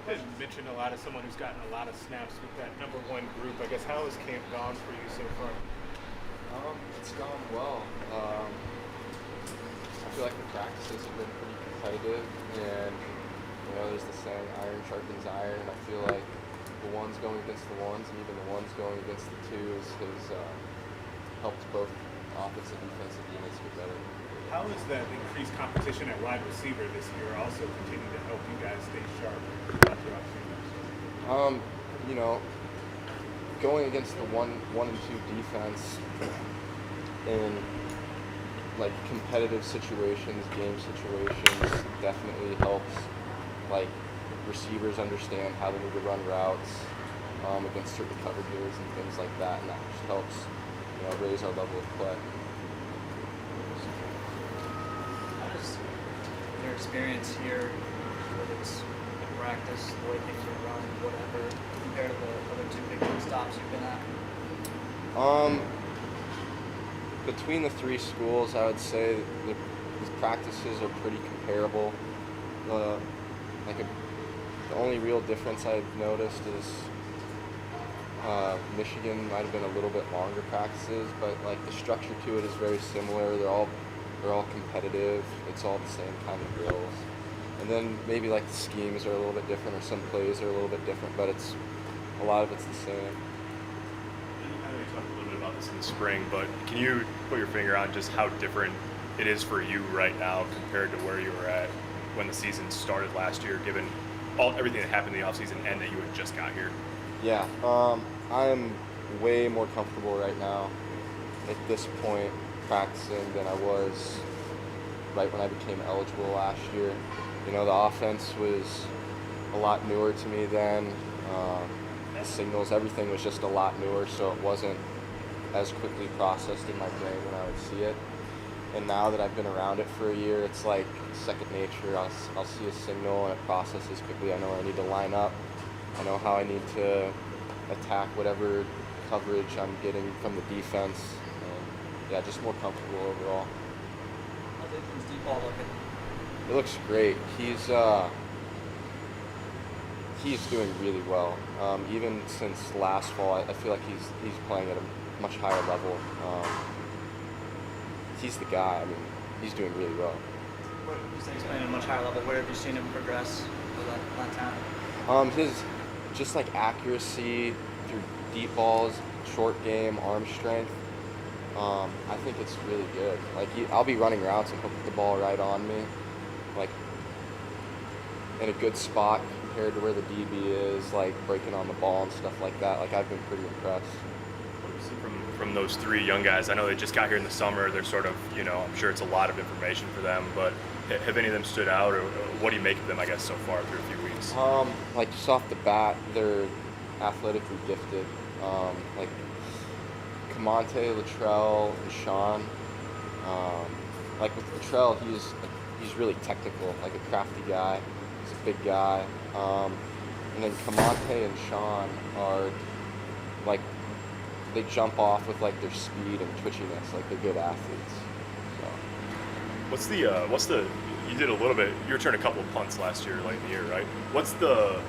been mentioned a lot as someone who's gotten a lot of snaps with that number one group. I guess how has camp gone for you so far? It's gone well. I feel like the practices have been pretty competitive, and there's the saying, "Iron sharpens iron." I feel like the ones going against the ones, and even the ones going against the twos, has helped both offensive and defensive units get better. How has that increased competition at wide receiver this year also continued to help you guys stay sharp throughout the season? Going against the one and two defense in like competitive situations, game situations, definitely helps. Like receivers understand how they need to run routes against certain coverages and things like that, and that just helps raise our level of play. How does your experience here, whether it's in practice, the way things are run, whatever, compare to the other two big stops you've been at? Between the three schools, I would say the practices are pretty comparable. The only real difference I've noticed is Michigan might have been a little bit longer practices, but like the structure to it is very similar. They're all competitive. It's all the same kind of drills. And then maybe like the schemes are a little bit different, or some plays are a little bit different, but a lot of it's the same. I know you talked a little bit about this in the spring, but can you put your finger on just how different it is for you right now compared to where you were at when the season started last year, given everything that happened in the offseason and that you had just got here? Yeah, I'm way more comfortable right now at this point practicing than I was right when I became eligible last year. The offense was a lot newer to me then. The signals, everything was just a lot newer, so it wasn't as quickly processed in my brain when I would see it. And now that I've been around it for a year, it's like second nature. I'll see a signal and it processes quickly. I know where I need to line up. I know how I need to attack whatever coverage I'm getting from the defense. And just more comfortable overall. How's Aiden's deep ball looking? It looks great. He's doing really well. Even since last fall, I feel like he's playing at a much higher level. He's the guy. I mean, he's doing really well. What you say he's playing at a much higher level? Where have you seen him progress with that time? His just like accuracy through deep balls, short game, arm strength. I think it's really good. Like I'll be running routes and he'll put the ball right on me, like in a good spot compared to where the DB is, like breaking on the ball and stuff like that. Like I've been pretty impressed. What do you see from those three young guys? I know they just got here in the summer. They're sort of, I'm sure it's a lot of information for them, but have any of them stood out, or what do you make of them, I guess, so far through a few weeks? Like just off the bat, they're athletically gifted. Like Camonte, Latrell, and Sean. Like with Latrell, he's really technical, like a crafty guy. He's a big guy. And then Camonte and Sean are like, they jump off with like their speed and twitchiness, like they're good athletes. So. What's the you did a little bit, you returned a couple of punts last year, late in the year, right? What's the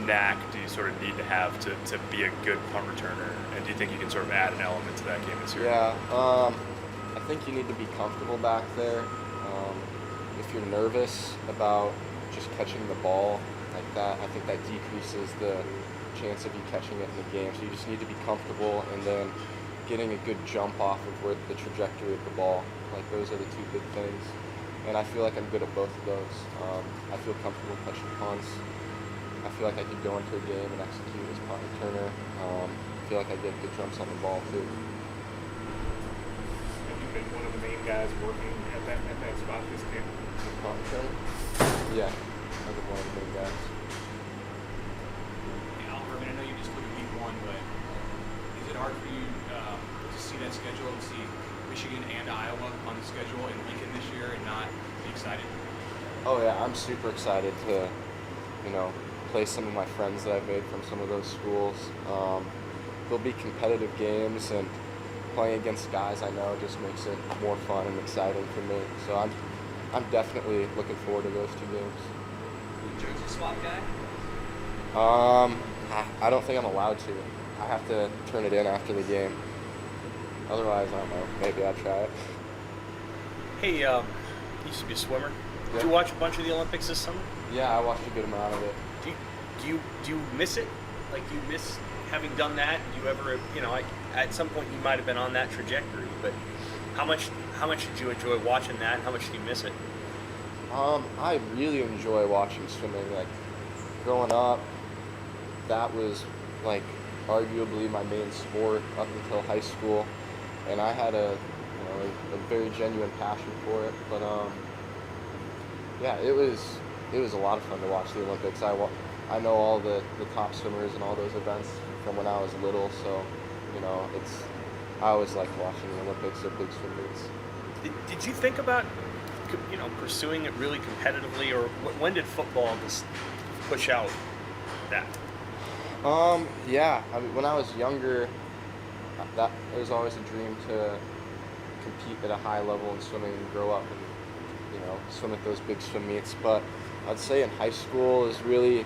knack do you sort of need to have to be a good punt returner, and do you think you can sort of add an element to that game this year? Yeah, I think you need to be comfortable back there. If you're nervous about just catching the ball like that, I think that decreases the chance of you catching it in the game. So you just need to be comfortable and then getting a good jump off of where the trajectory of the ball. Like those are the two big things. And I feel like I'm good at both of those. I feel comfortable catching punts. I feel like I could go into a game and execute as punt returner. I feel like I get good jumps on the ball too. Have you been one of the main guys working at that spot this camp? Punt returner? Yeah, I've been one of the main guys. I know you just looked at week one, but is it hard for you to see that schedule and see Michigan and Iowa on the schedule in Lincoln this year and not be excited? Oh yeah, I'm super excited to, play some of my friends that I've made from some of those schools. There'll be competitive games, and playing against guys I know just makes it more fun and exciting for me. So I'm definitely looking forward to those two games. jersey swap guy? I don't think I'm allowed to. I have to turn it in after the game. Otherwise, I don't know. Maybe I'd try it. Hey, you used to be a swimmer. Did you Yeah. watch a bunch of the Olympics this summer? Yeah, I watched a good amount of it. Do you miss it? Like, do you miss having done that? Do you ever, at some point you might have been on that trajectory, but how much did you enjoy watching that? How much do you miss it? I really enjoy watching swimming. Like, growing up, that was like arguably my main sport up until high school, and I had a very genuine passion for it. But yeah, it was a lot of fun to watch the Olympics. I know all the top swimmers and all those events from when I was little, so I always liked watching the Olympics or big swim meets. Did you think about, pursuing it really competitively, or when did football just push out that? Yeah. I mean, when I was younger, that it was always a dream to compete at a high level in swimming and grow up and swim at those big swim meets. But I'd say in high school is really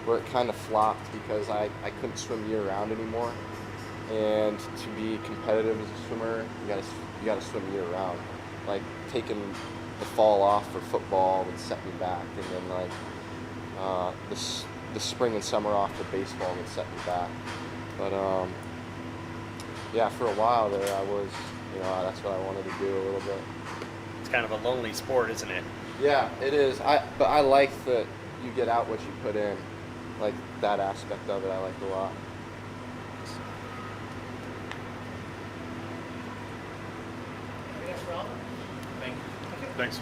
where it kind of flopped because I couldn't swim year round anymore. And to be competitive as a swimmer, you gotta swim year round. Like taking the fall off for football would set me back, and then like the spring and summer off for baseball would set me back. But yeah, for a while there, I was that's what I wanted to do a little bit. It's kind of a lonely sport, isn't it? Yeah, it is. But I like that you get out what you put in. Like that aspect of it, I like a lot. Thank you. Thanks.